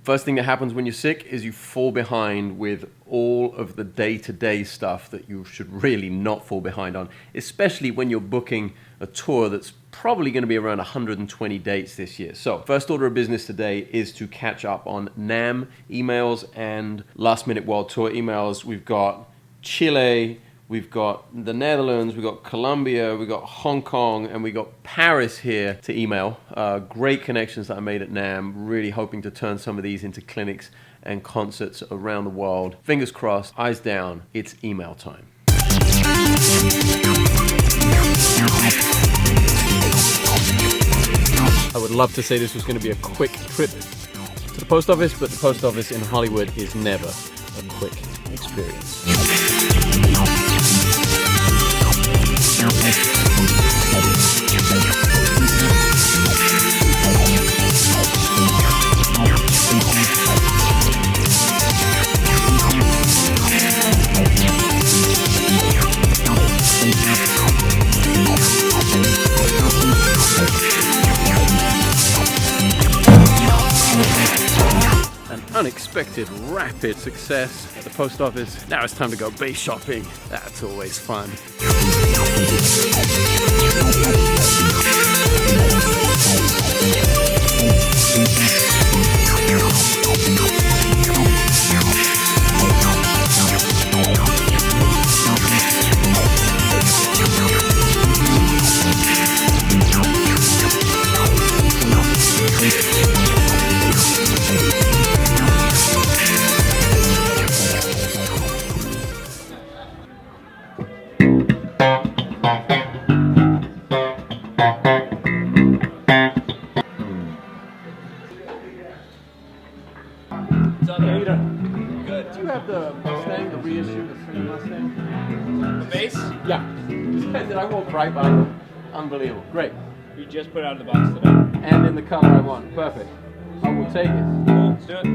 First thing that happens when you're sick is you fall behind with all of the day-to-day stuff that you should really not fall behind on, especially when you're booking a tour that's probably going to be around 120 dates this year. So first order of business today is to catch up on NAMM emails and last minute world tour emails. We've got Chile, we've got the Netherlands, we've got Colombia, we've got Hong Kong, and we've got Paris here to email. Great connections that I made at NAMM, really hoping to turn some of these into clinics and concerts around the world. Fingers crossed, eyes down, it's email time. I would love to say this was going to be a quick trip to the post office, but the post office in Hollywood is never a quick experience. Unexpected rapid success at the post office. Now it's time to go base shopping. That's always fun. Good. Do you have the Mustang, the reissue, the free Mustang? The base? Yeah. Did I walk right by it? Unbelievable. Great. We just put it out of the box today. And in the color I want. Perfect. I will take it. Cool, let's do it. Do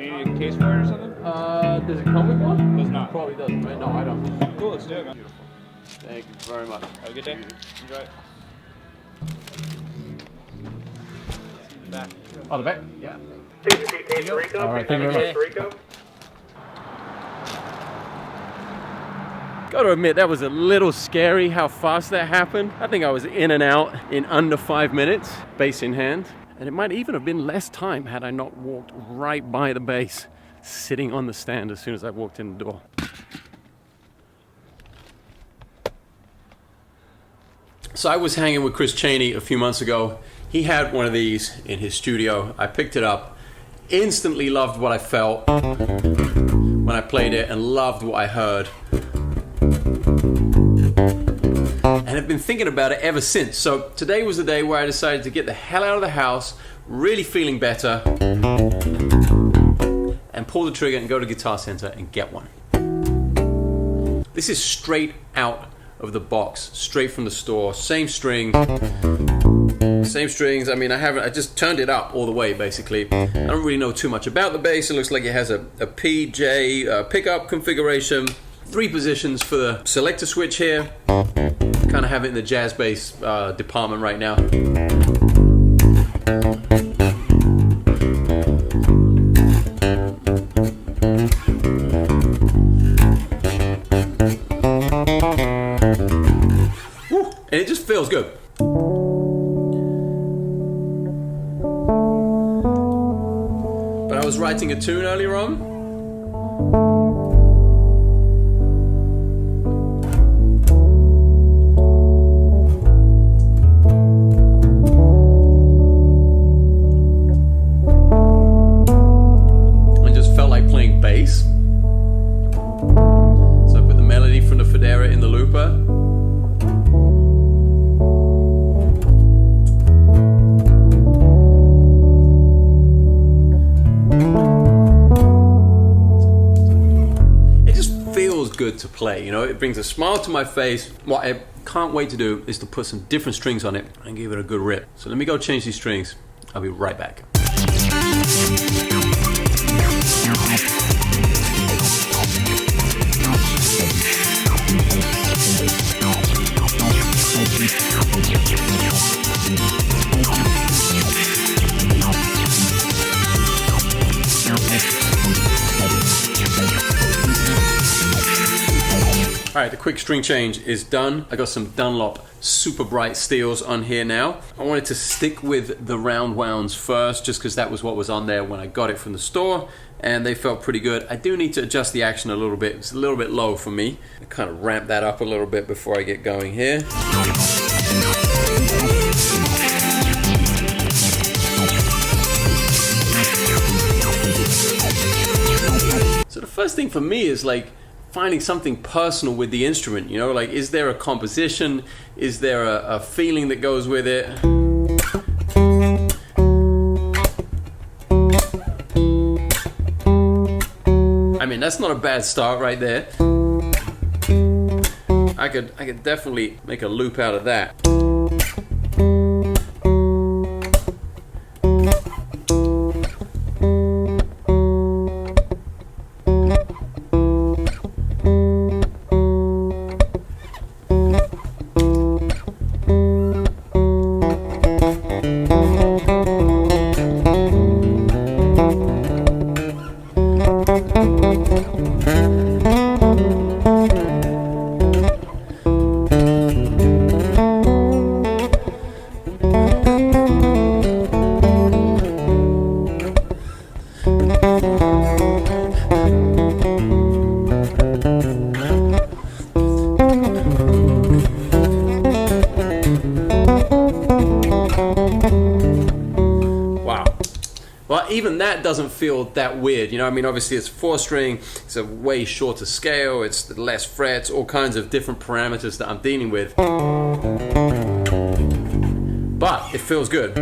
you need a case for it or something? Does it come with one? Does not. Probably doesn't, right? No, I don't. Cool, let's do it, man. Beautiful. Thank you very much. Have a good day. Enjoy. Back. Oh, the back? Yeah. All right, thank you very much. Got to admit, that was a little scary how fast that happened. I think I was in and out in under 5 minutes, bass in hand. And it might even have been less time had I not walked right by the bass, sitting on the stand as soon as I walked in the door. So I was hanging with Chris Chaney a few months ago. He had one of these in his studio. I picked it up, instantly loved what I felt when I played it and loved what I heard. And I've been thinking about it ever since. So today was the day where I decided to get the hell out of the house, really feeling better, and pull the trigger and go to Guitar Center and get one. This is straight out of the box, straight from the store, same strings. I mean, I just turned it up all the way, basically. I don't really know too much about the bass. It looks like it has a PJ pickup configuration, 3 positions for the selector switch here. Kind of have it in the jazz bass department right now. Woo! And it just feels good. But I was writing a tune earlier on. So I put the melody from the Federa in the looper. It just feels good to play, you know, it brings a smile to my face. What I can't wait to do is to put some different strings on it and give it a good rip. So let me go change these strings. I'll be right back. All right, the quick string change is done. I got some Dunlop super bright steels on here now. I wanted to stick with the round wounds first, just because that was what was on there when I got it from the store, and they felt pretty good. I do need to adjust the action a little bit. It's a little bit low for me. I kind of ramp that up a little bit before I get going here. So the first thing for me is like finding something personal with the instrument, you know, like is there a composition, is there a feeling that goes with it? I mean, that's not a bad start right there. I could definitely make a loop out of that. Even that doesn't feel that weird, you know. I mean, obviously it's 4-string, it's a way shorter scale, it's less frets, all kinds of different parameters that I'm dealing with. But it feels good.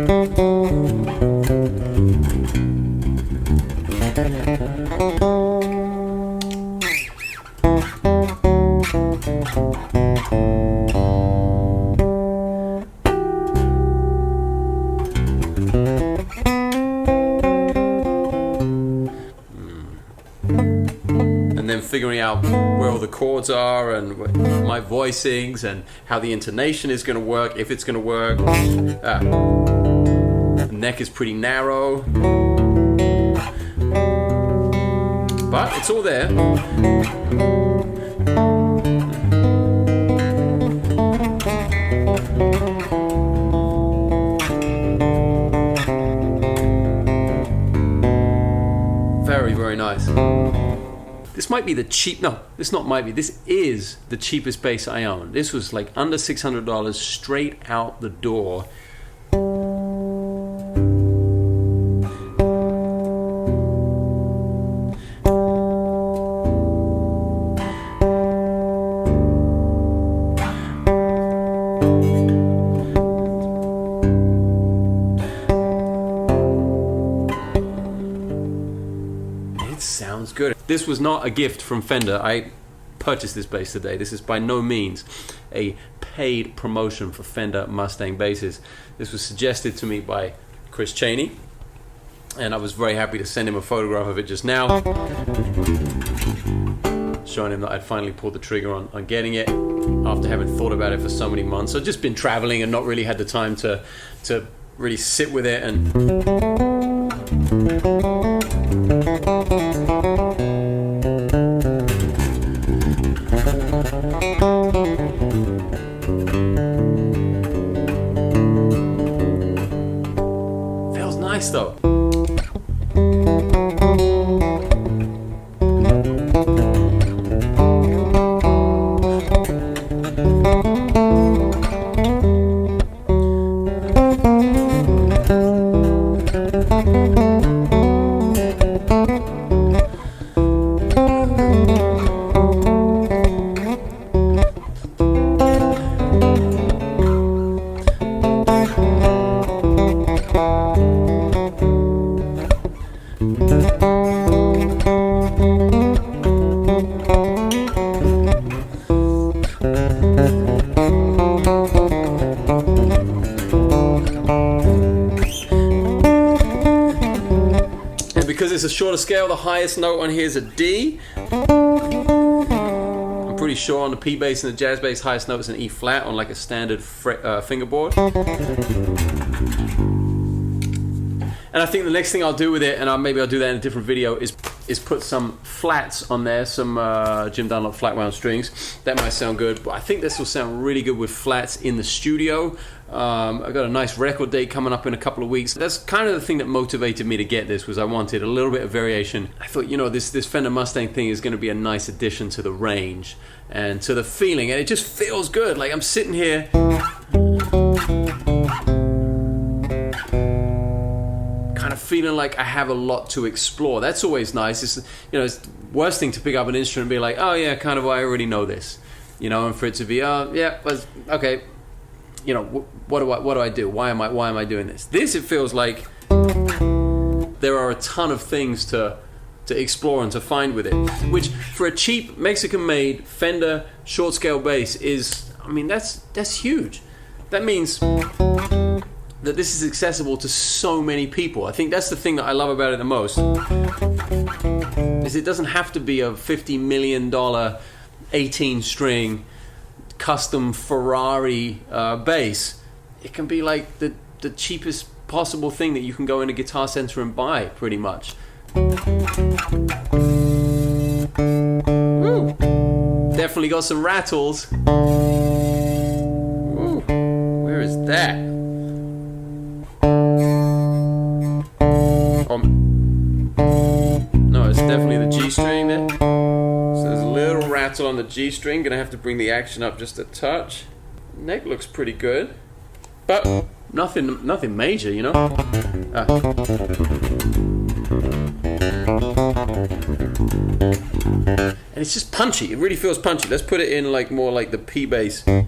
Figuring out where all the chords are and my voicings and how the intonation is going to work, if it's going to work. The neck is pretty narrow, but it's all there. Very, very nice. This might be the this is the cheapest bass I own. This was like under $600 straight out the door. Sounds good. This was not a gift from Fender. I purchased this bass today. This is by no means a paid promotion for Fender Mustang basses. This was suggested to me by Chris Cheney, and I was very happy to send him a photograph of it just now, showing him that I'd finally pulled the trigger on getting it after having thought about it for so many months. I've just been traveling and not really had the time to really sit with it and feels nice though. Because it's a shorter scale, the highest note on here is a D. I'm pretty sure on the P bass and the jazz bass, highest note is an E flat on like a standard fingerboard. And I think the next thing I'll do with it, and maybe I'll do that in a different video, is put some flats on there, some Jim Dunlop flat wound strings. That might sound good, but I think this will sound really good with flats in the studio. I've got a nice record date coming up in a couple of weeks. That's kind of the thing that motivated me to get this, was I wanted a little bit of variation. I thought, this Fender Mustang thing is going to be a nice addition to the range and to the feeling, and it just feels good. Like I'm sitting here kind of feeling like I have a lot to explore. That's always nice. It's it's the worst thing to pick up an instrument and be like, oh yeah, kind of, I already know this, and for it to be, oh yeah, but okay, what do I do? Why am I doing this? It feels like there are a ton of things to explore and to find with it, which for a cheap Mexican-made Fender short scale bass is, that's huge. That means that this is accessible to so many people. I think that's the thing that I love about it the most, is it doesn't have to be a $50 million 18-string custom Ferrari bass. It can be like the cheapest possible thing that you can go in a Guitar Center and buy, pretty much. Woo. Definitely got some rattles. Woo. Where is that? No, it's definitely the G string there. So there's a little rattle on the G string. Gonna have to bring the action up just a touch. Neck looks pretty good, but nothing major, And it's just punchy. It really feels punchy. Let's put it in more like the P bass. Woo!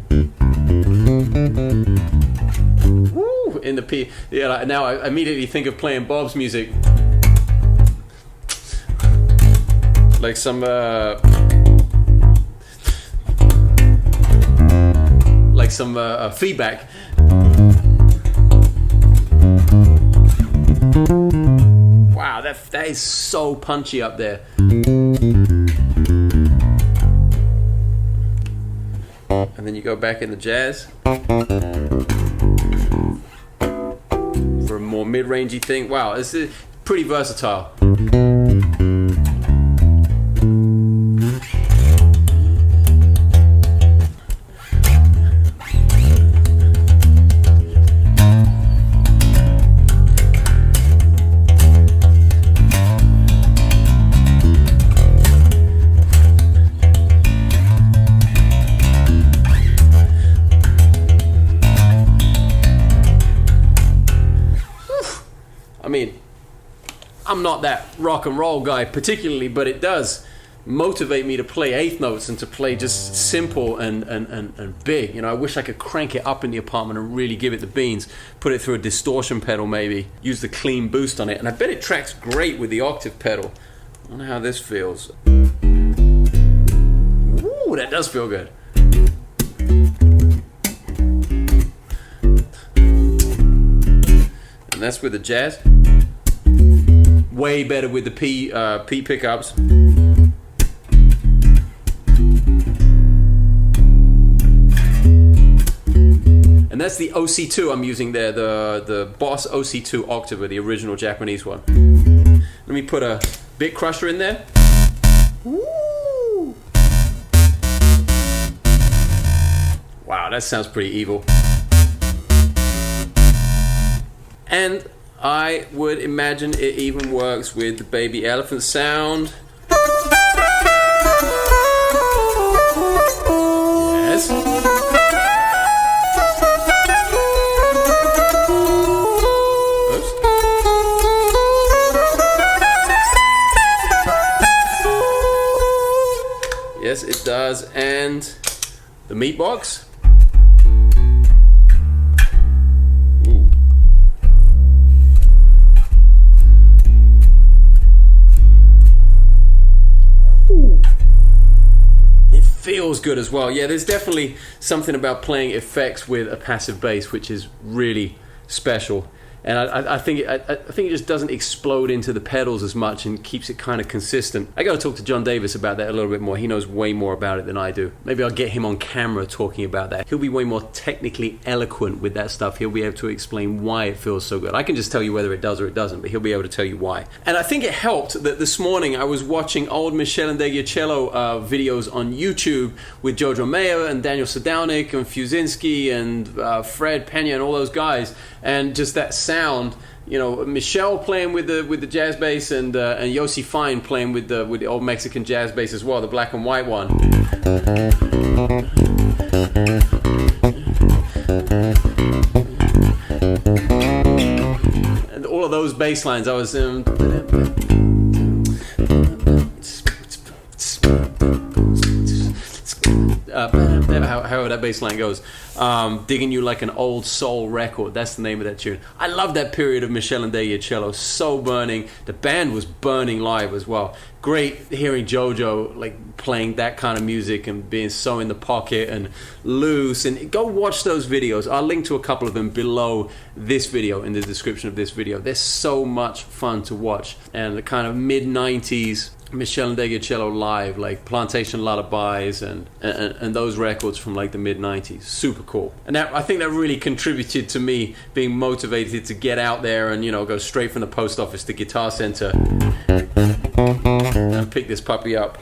In the P. Yeah. Now I immediately think of playing Bob's music, like some feedback. Wow, that is so punchy up there. And then you go back in the jazz for a more mid-rangey thing. Wow, this is pretty versatile. I'm not that rock and roll guy particularly, but it does motivate me to play eighth notes and to play just simple and big. I wish I could crank it up in the apartment and really give it the beans, put it through a distortion pedal maybe, use the clean boost on it, and I bet it tracks great with the octave pedal. I wonder how this feels. Ooh, that does feel good. And that's with the jazz. Way better with the P pickups. And that's the OC2 I'm using there, the Boss OC2 Octave, the original Japanese one. Let me put a bit crusher in there. Woo! Wow, that sounds pretty evil. And I would imagine it even works with the Baby Elephant sound. Yes. Oops. Yes, it does. And the meat box. Feels good as well. Yeah, there's definitely something about playing effects with a passive bass which is really special. And I think it just doesn't explode into the pedals as much and keeps it kind of consistent. I got to talk to John Davis about that a little bit more. He knows way more about it than I do. Maybe I'll get him on camera talking about that. He'll be way more technically eloquent with that stuff. He'll be able to explain why it feels so good. I can just tell you whether it does or it doesn't, but he'll be able to tell you why. And I think it helped that this morning I was watching old Michel Ndegeocello videos on YouTube with Jojo Mayer and Daniel Sadownik and Fusinski and Fred Pena and all those guys, and just that sound, you know, Michel playing with the jazz bass and Yossi Fine playing with the old Mexican jazz bass as well, the black and white one. And all of those bass lines, I was however that bass line goes, Digging You Like an Old Soul Record. That's the name of that tune. I love that period of Michel Ndegeocello. So burning. The band was burning live as well. Great hearing Jojo like playing that kind of music and being so in the pocket and loose. And go watch those videos. I'll link to a couple of them below this video in the description of this video. They're so much fun to watch. And the kind of mid-90s Michel Ndegeocello live, like Plantation Lullabies and those records from like the mid-90s. Super cool. And that, I think that really contributed to me being motivated to get out there and, you know, go straight from the post office to Guitar Center and pick this puppy up.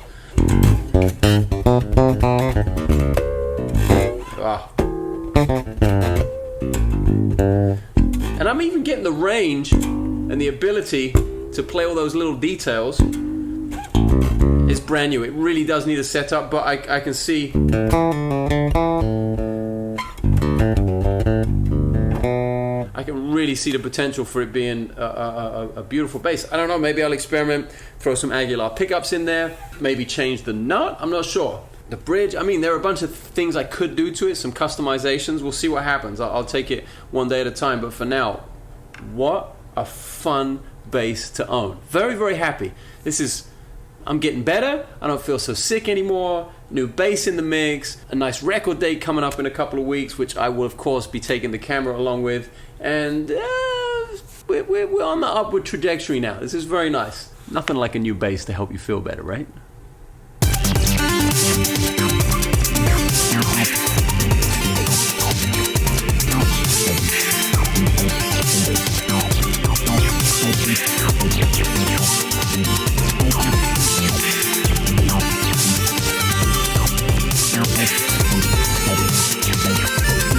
And I'm even getting the range and the ability to play all those little details. It's brand new. It really does need a setup, but I can see I can really see the potential for it being a beautiful bass. I don't know, maybe I'll experiment, throw some Aguilar pickups in there, maybe change the nut, I'm not sure. The bridge, I mean, there are a bunch of things I could do to it, some customizations. We'll see what happens. I'll take it one day at a time, but for now, what a fun bass to own. Very, very happy. I'm getting better. I don't feel so sick anymore. New bass in the mix. A nice record date coming up in a couple of weeks, which I will, of course, be taking the camera along with. And we're on the upward trajectory now. This is very nice. Nothing like a new bass to help you feel better, right?